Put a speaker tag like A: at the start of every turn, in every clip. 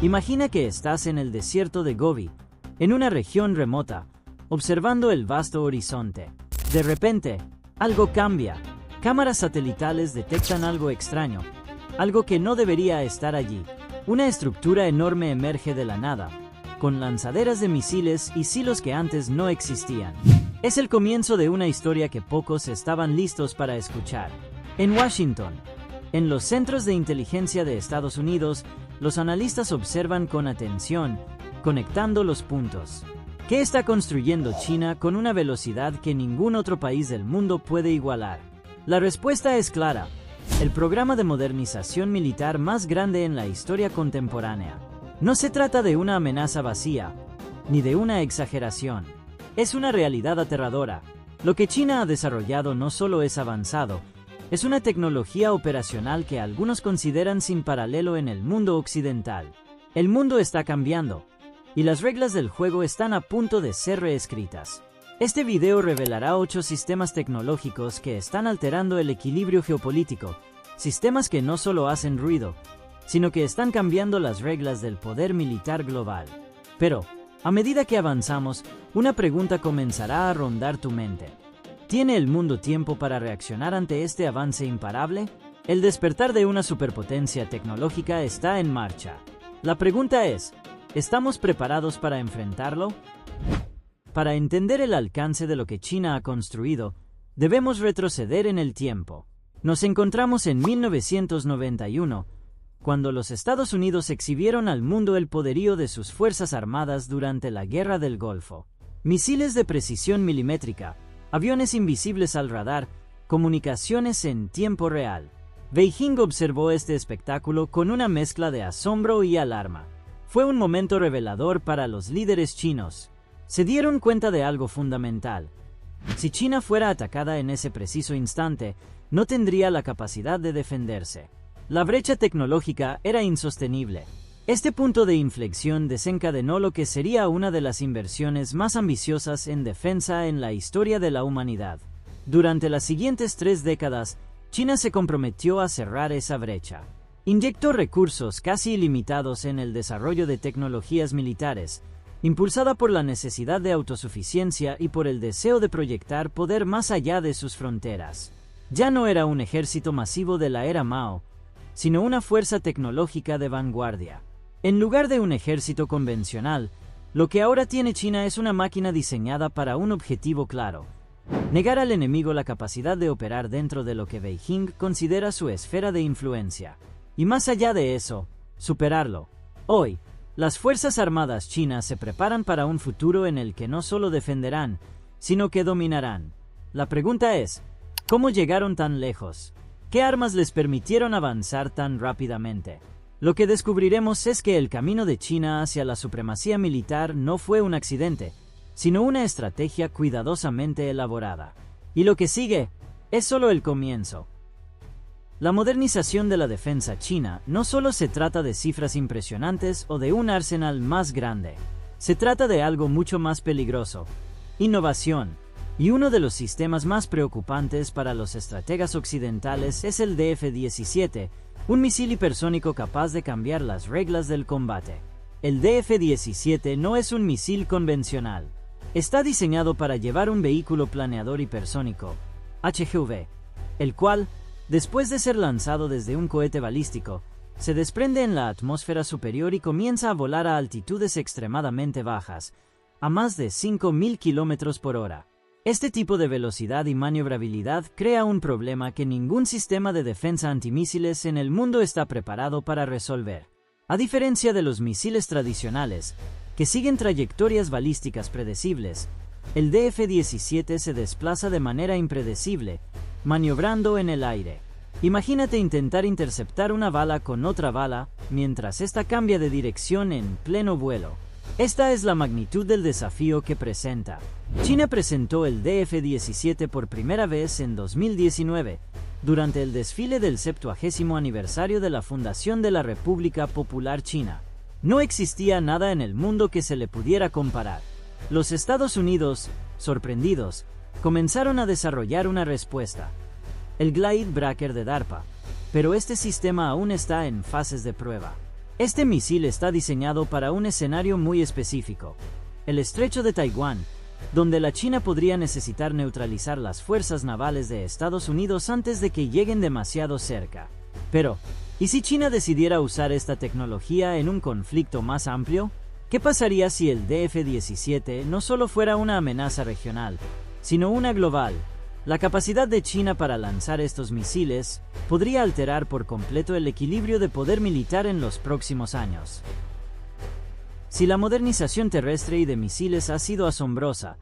A: Imagina que estás en el desierto de Gobi, en una región remota, observando el vasto horizonte. De repente, algo cambia. Cámaras satelitales detectan algo extraño, algo que no debería estar allí. Una estructura enorme emerge de la nada, con lanzaderas de misiles y silos que antes no existían. Es el comienzo de una historia que pocos estaban listos para escuchar. En Washington, en los centros de inteligencia de Estados Unidos, los analistas observan con atención, conectando los puntos. ¿Qué está construyendo China con una velocidad que ningún otro país del mundo puede igualar? La respuesta es clara: el programa de modernización militar más grande en la historia contemporánea. No se trata de una amenaza vacía, ni de una exageración. Es una realidad aterradora. Lo que China ha desarrollado no solo es avanzado, es una tecnología operacional que algunos consideran sin paralelo en el mundo occidental. El mundo está cambiando, y las reglas del juego están a punto de ser reescritas. Este video revelará 8 sistemas tecnológicos que están alterando el equilibrio geopolítico, sistemas que no solo hacen ruido, sino que están cambiando las reglas del poder militar global. Pero, a medida que avanzamos, una pregunta comenzará a rondar tu mente. ¿Tiene el mundo tiempo para reaccionar ante este avance imparable? El despertar de una superpotencia tecnológica está en marcha. La pregunta es, ¿estamos preparados para enfrentarlo? Para entender el alcance de lo que China ha construido, debemos retroceder en el tiempo. Nos encontramos en 1991, cuando los Estados Unidos exhibieron al mundo el poderío de sus fuerzas armadas durante la Guerra del Golfo. Misiles de precisión milimétrica, aviones invisibles al radar, comunicaciones en tiempo real. Beijing observó este espectáculo con una mezcla de asombro y alarma. Fue un momento revelador para los líderes chinos. Se dieron cuenta de algo fundamental. Si China fuera atacada en ese preciso instante, no tendría la capacidad de defenderse. La brecha tecnológica era insostenible. Este punto de inflexión desencadenó lo que sería una de las inversiones más ambiciosas en defensa en la historia de la humanidad. Durante las siguientes 3 décadas, China se comprometió a cerrar esa brecha. Inyectó recursos casi ilimitados en el desarrollo de tecnologías militares, impulsada por la necesidad de autosuficiencia y por el deseo de proyectar poder más allá de sus fronteras. Ya no era un ejército masivo de la era Mao, sino una fuerza tecnológica de vanguardia. En lugar de un ejército convencional, lo que ahora tiene China es una máquina diseñada para un objetivo claro: negar al enemigo la capacidad de operar dentro de lo que Beijing considera su esfera de influencia. Y más allá de eso, superarlo. Hoy, las Fuerzas Armadas chinas se preparan para un futuro en el que no solo defenderán, sino que dominarán. La pregunta es, ¿cómo llegaron tan lejos? ¿Qué armas les permitieron avanzar tan rápidamente? Lo que descubriremos es que el camino de China hacia la supremacía militar no fue un accidente, sino una estrategia cuidadosamente elaborada. Y lo que sigue es solo el comienzo. La modernización de la defensa china no solo se trata de cifras impresionantes o de un arsenal más grande. Se trata de algo mucho más peligroso: innovación. Y uno de los sistemas más preocupantes para los estrategas occidentales es el DF-17, un misil hipersónico capaz de cambiar las reglas del combate. El DF-17 no es un misil convencional. Está diseñado para llevar un vehículo planeador hipersónico, HGV, el cual, después de ser lanzado desde un cohete balístico, se desprende en la atmósfera superior y comienza a volar a altitudes extremadamente bajas, a más de 5.000 km por hora. Este tipo de velocidad y maniobrabilidad crea un problema que ningún sistema de defensa antimísiles en el mundo está preparado para resolver. A diferencia de los misiles tradicionales, que siguen trayectorias balísticas predecibles, el DF-17 se desplaza de manera impredecible, maniobrando en el aire. Imagínate intentar interceptar una bala con otra bala, mientras ésta cambia de dirección en pleno vuelo. Esta es la magnitud del desafío que presenta. China presentó el DF-17 por primera vez en 2019, durante el desfile del 70º aniversario de la fundación de la República Popular China. No existía nada en el mundo que se le pudiera comparar. Los Estados Unidos, sorprendidos, comenzaron a desarrollar una respuesta: el Glide Breaker de DARPA, pero este sistema aún está en fases de prueba. Este misil está diseñado para un escenario muy específico, el estrecho de Taiwán, donde la China podría necesitar neutralizar las fuerzas navales de Estados Unidos antes de que lleguen demasiado cerca. Pero, ¿y si China decidiera usar esta tecnología en un conflicto más amplio? ¿Qué pasaría si el DF-17 no solo fuera una amenaza regional, sino una global? La capacidad de China para lanzar estos misiles podría alterar por completo el equilibrio de poder militar en los próximos años. Si la modernización terrestre y de misiles ha sido asombrosa,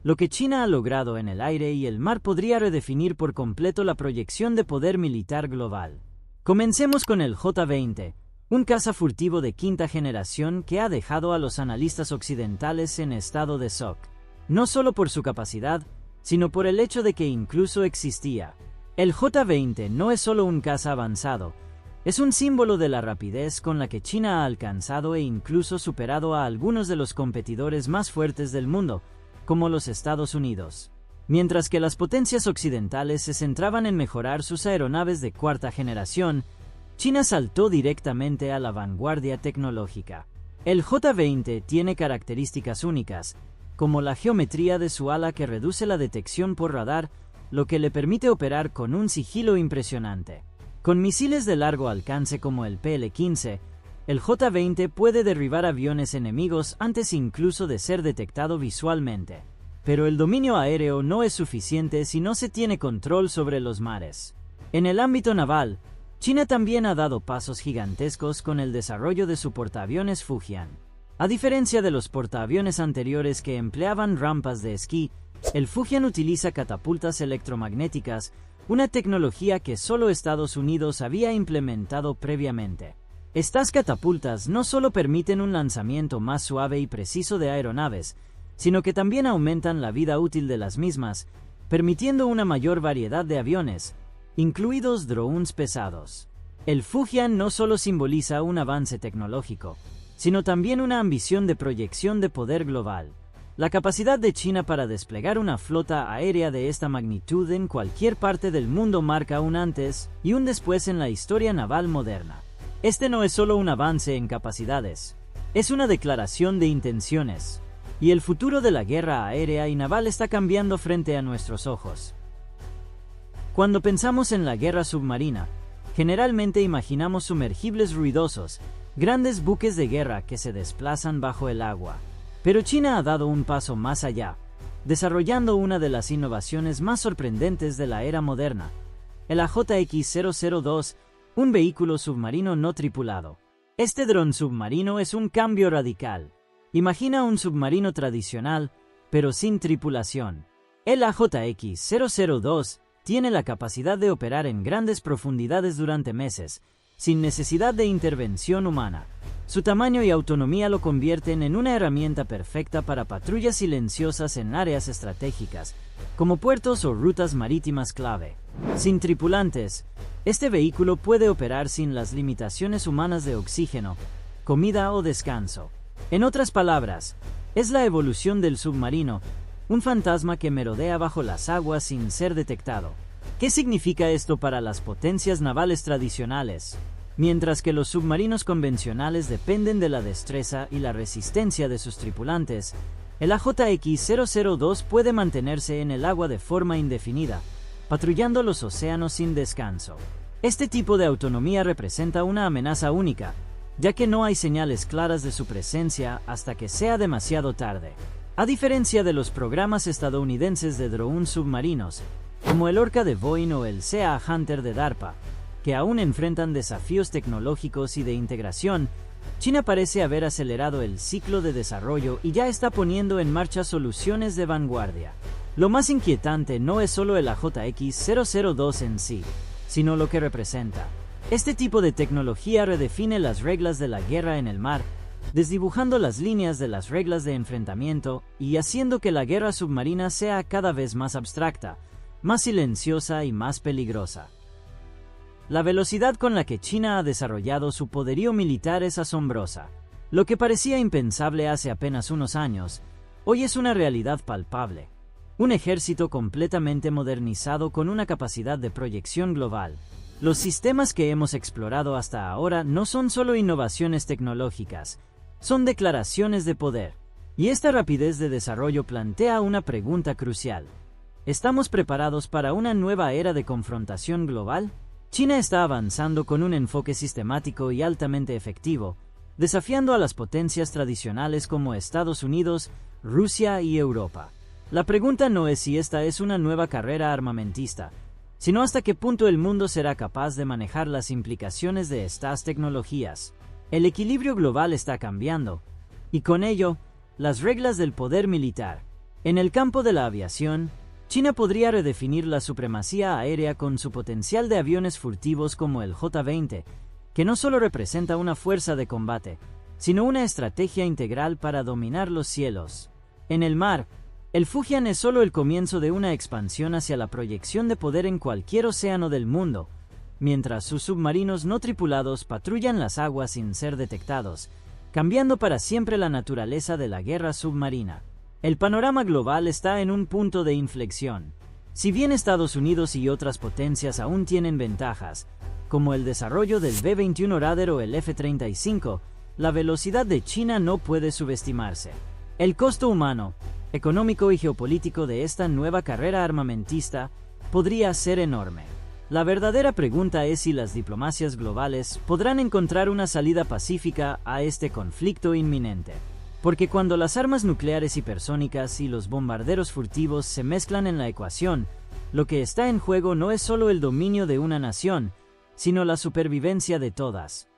A: lo que China ha logrado en el aire y el mar podría redefinir por completo la proyección de poder militar global. Comencemos con el J-20, un caza furtivo de quinta generación que ha dejado a los analistas occidentales en estado de shock, no solo por su capacidad, sino por el hecho de que incluso existía. El J-20 no es solo un caza avanzado, es un símbolo de la rapidez con la que China ha alcanzado e incluso superado a algunos de los competidores más fuertes del mundo, como los Estados Unidos. Mientras que las potencias occidentales se centraban en mejorar sus aeronaves de cuarta generación, China saltó directamente a la vanguardia tecnológica. El J-20 tiene características únicas, como la geometría de su ala que reduce la detección por radar, lo que le permite operar con un sigilo impresionante. Con misiles de largo alcance como el PL-15, el J-20 puede derribar aviones enemigos antes incluso de ser detectado visualmente. Pero el dominio aéreo no es suficiente si no se tiene control sobre los mares. En el ámbito naval, China también ha dado pasos gigantescos con el desarrollo de su portaaviones Fujian. A diferencia de los portaaviones anteriores que empleaban rampas de esquí, el Fujian utiliza catapultas electromagnéticas, una tecnología que solo Estados Unidos había implementado previamente. Estas catapultas no solo permiten un lanzamiento más suave y preciso de aeronaves, sino que también aumentan la vida útil de las mismas, permitiendo una mayor variedad de aviones, incluidos drones pesados. El Fujian no solo simboliza un avance tecnológico, sino también una ambición de proyección de poder global. La capacidad de China para desplegar una flota aérea de esta magnitud en cualquier parte del mundo marca un antes y un después en la historia naval moderna. Este no es solo un avance en capacidades, es una declaración de intenciones, y el futuro de la guerra aérea y naval está cambiando frente a nuestros ojos. Cuando pensamos en la guerra submarina, generalmente imaginamos sumergibles ruidosos, grandes buques de guerra que se desplazan bajo el agua. Pero China ha dado un paso más allá, desarrollando una de las innovaciones más sorprendentes de la era moderna, el AJX-002, un vehículo submarino no tripulado. Este dron submarino es un cambio radical. Imagina un submarino tradicional, pero sin tripulación. El AJX-002 tiene la capacidad de operar en grandes profundidades durante meses, sin necesidad de intervención humana. Su tamaño y autonomía lo convierten en una herramienta perfecta para patrullas silenciosas en áreas estratégicas, como puertos o rutas marítimas clave. Sin tripulantes, este vehículo puede operar sin las limitaciones humanas de oxígeno, comida o descanso. En otras palabras, es la evolución del submarino, un fantasma que merodea bajo las aguas sin ser detectado. ¿Qué significa esto para las potencias navales tradicionales? Mientras que los submarinos convencionales dependen de la destreza y la resistencia de sus tripulantes, el AJX-002 puede mantenerse en el agua de forma indefinida, patrullando los océanos sin descanso. Este tipo de autonomía representa una amenaza única, ya que no hay señales claras de su presencia hasta que sea demasiado tarde. A diferencia de los programas estadounidenses de drones submarinos, como el Orca de Boeing o el Sea Hunter de DARPA, que aún enfrentan desafíos tecnológicos y de integración, China parece haber acelerado el ciclo de desarrollo y ya está poniendo en marcha soluciones de vanguardia. Lo más inquietante no es solo el AJX-002 en sí, sino lo que representa. Este tipo de tecnología redefine las reglas de la guerra en el mar, desdibujando las líneas de las reglas de enfrentamiento y haciendo que la guerra submarina sea cada vez más abstracta, más silenciosa y más peligrosa. La velocidad con la que China ha desarrollado su poderío militar es asombrosa. Lo que parecía impensable hace apenas unos años, hoy es una realidad palpable. Un ejército completamente modernizado con una capacidad de proyección global, Los sistemas que hemos explorado hasta ahora no son solo innovaciones tecnológicas, son declaraciones de poder. Y esta rapidez de desarrollo plantea una pregunta crucial. ¿Estamos preparados para una nueva era de confrontación global? China está avanzando con un enfoque sistemático y altamente efectivo, desafiando a las potencias tradicionales como Estados Unidos, Rusia y Europa. La pregunta no es si esta es una nueva carrera armamentista, sino hasta qué punto el mundo será capaz de manejar las implicaciones de estas tecnologías. El equilibrio global está cambiando, y con ello, las reglas del poder militar. En el campo de la aviación, China podría redefinir la supremacía aérea con su potencial de aviones furtivos como el J-20, que no solo representa una fuerza de combate, sino una estrategia integral para dominar los cielos. En el mar, el Fujian es solo el comienzo de una expansión hacia la proyección de poder en cualquier océano del mundo, mientras sus submarinos no tripulados patrullan las aguas sin ser detectados, cambiando para siempre la naturaleza de la guerra submarina. El panorama global está en un punto de inflexión. Si bien Estados Unidos y otras potencias aún tienen ventajas, como el desarrollo del B-21 Raider o el F-35, la velocidad de China no puede subestimarse. El costo humano, económico y geopolítico de esta nueva carrera armamentista podría ser enorme. La verdadera pregunta es si las diplomacias globales podrán encontrar una salida pacífica a este conflicto inminente. Porque cuando las armas nucleares hipersónicas y los bombarderos furtivos se mezclan en la ecuación, lo que está en juego no es solo el dominio de una nación, sino la supervivencia de todas.